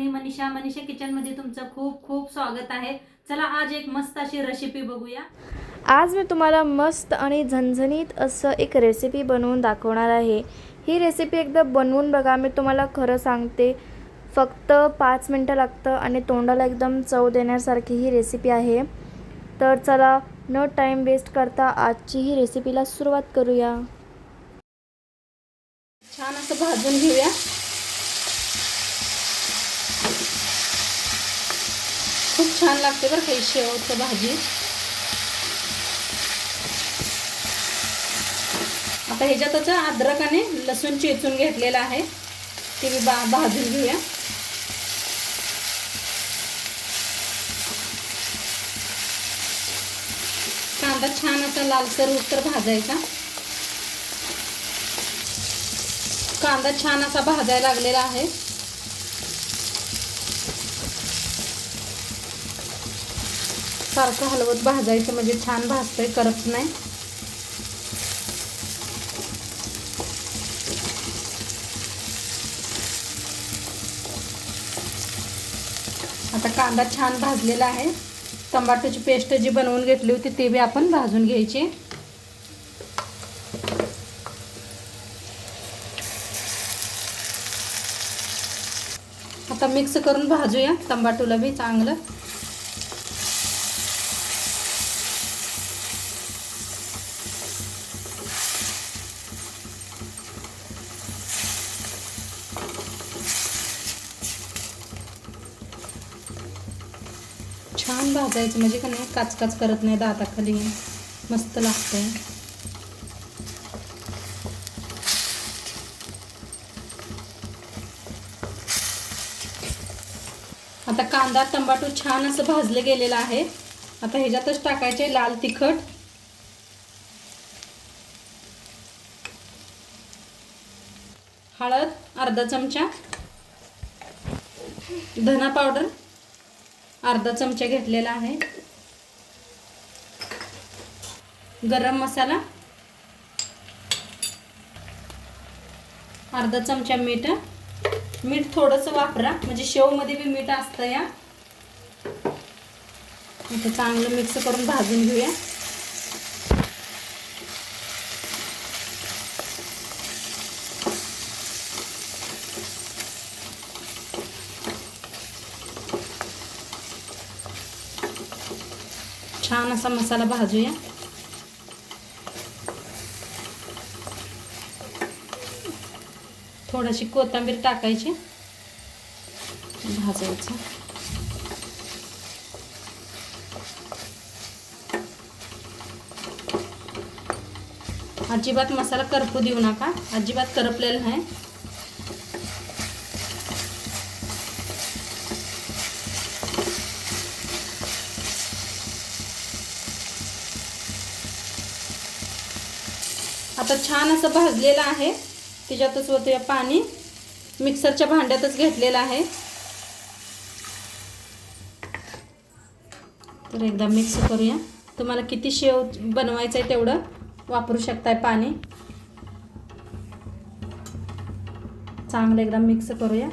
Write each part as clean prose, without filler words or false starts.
मी मनीषा किचनमध्ये तुमचं खूप खूप स्वागत आहे। चला आज एक मस्त अशी रेसिपी बघूया। आज मी तुम्हाला मस्त आणि झणझणीत असं एक रेसिपी बनवून दाखवणार आहे। ही रेसिपी एकदा बनवून बघा, मी तुम्हाला खरं सांगते फक्त 5 मिनिटं लागतं आणि तोंडाला एकदम चव देण्यासारखी ही रेसिपी आहे। तर चला न टाइम वेस्ट करता आजची ही रेसिपीला सुरुवात करूया। छान असं भाजून घेऊया। खूप छान लागते बरं काही शेवटची भाजी। आता ह्याच्यातच अद्रक आणि लसूण चेचून घेतलेला आहे, ते मी भाजून घेऊया। कांदा छान असा लालसर होईस्तोवर भाजायचा। कांदा छान असा भाजायला लागलेला आहे। सारखं हलवत भाजायचं म्हणजे छान भाजतंय, करपत नाही। आता कांदा छान भाजलेला आहे। टमाटोची पेस्ट जी बनवून घेतली होती ती बी आपण भाजून घ्यायची। आता मिक्स करून भाजूया टमाटोला बी चांगलं। छान भाजायचं म्हणजे का नाही काचकाच करत नाही, दाताखाली मस्त लागतंय। आता कांदा टमाटो छान असं भाजले गेलेला आहे। आता ह्याच्यातच टाकायचे लाल तिखट, हळद अर्धा चमचा, धना पावडर अर्धा चमचा घेतलेला आहे, गरम मसाला अर्धा चमचा, मीठ थोडंसं वापरा म्हणजे शेव मध्ये बी मीठ असतं या। आता चांगलं मिक्स करून भाजून घेऊया। छान असा मसाला भाजूया। थोडीशी कोथिंबीर टाकायची, भाजायचं। अजिबात मसाला करपू देऊ नका, अजिबात करपलेला नाही। आता छान असं भाजलेलं आहे, त्याच्यातच होतं पाणी, मिक्सरच्या भांड्यातच घेतलेलं आहे। तर एकदा मिक्स करूया। तुम्हाला किती शेव बनवायचं आहे तेवढं वापरू शकताय पाणी। चांगलं एकदा मिक्स करूया।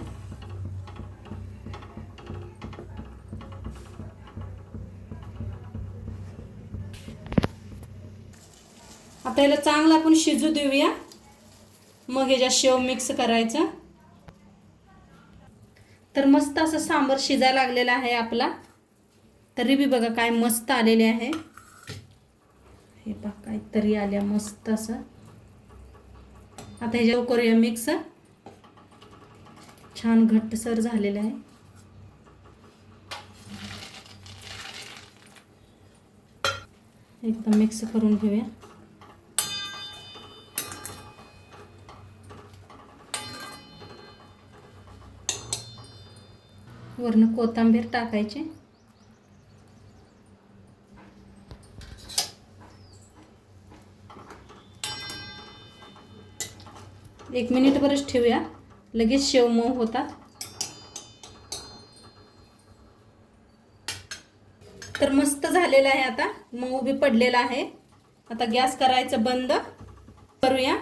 आता याला चांगलं आपण शिजू देऊया, मग ह्याच्यात शेव मिक्स करायचं। तर मस्त असं सांबार शिजायला लागलेला आहे आपला, तरी बी बघा काय मस्त आलेले आहे। हे बघा काहीतरी आल्या मस्त असं। आता ह्याच्यावर करूया मिक्स, छान घट्टसर झालेलं आहे। एकदम मिक्स करून घेऊया। वरून कोथिंबीर टाकायची। एक मिनिटभरच ठेवूया, लगेच शेव मऊ होतात। तर मस्त झालेला आहे, आता मऊ बी पडलेला आहे। आता गॅस करायचं बंद करूया।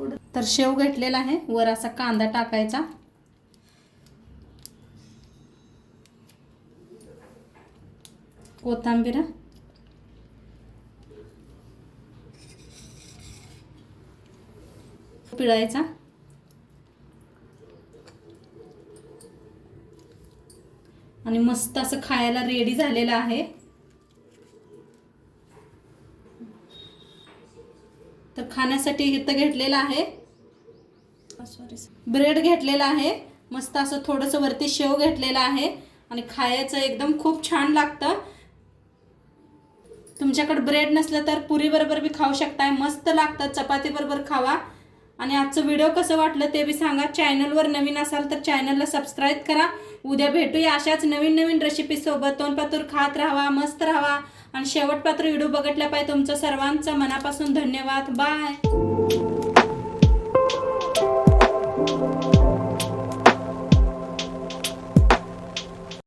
थोडं. तर शेव घेतलेला आहे, वर असा कांदा टाकायचा, कोथिंबीर, पिळायचा आणि मस्त असं खायला रेडी झालेलं आहे. तर खाण्यासाठी इथं घेतलेलं आहे ब्रेड घेतलेला आहे, मस्त असं थोडंसं वरती शेव घेतलेला आहे आणि खायचं एकदम खूप छान लागतं. तुमच्याकडे ब्रेड नसलं तर पुरी बरोबर बी खाऊ शकताय, मस्त लागतं. चपाती बरोबर खावा. आणि आजचं व्हिडिओ कसं वाटलं ते बी सांगा. चॅनलवर नवीन असाल तर चॅनलला सबस्क्राईब करा. उद्या भेटूया अशाच नवीन नवीन रेसिपी सोबत. तोंडपातूर खात राहा, मस्त राहा आणि शेवटपात्र व्हिडिओ बघितल्या पाहिजे. तुमचं सर्वांचं मनापासून धन्यवाद. बाय.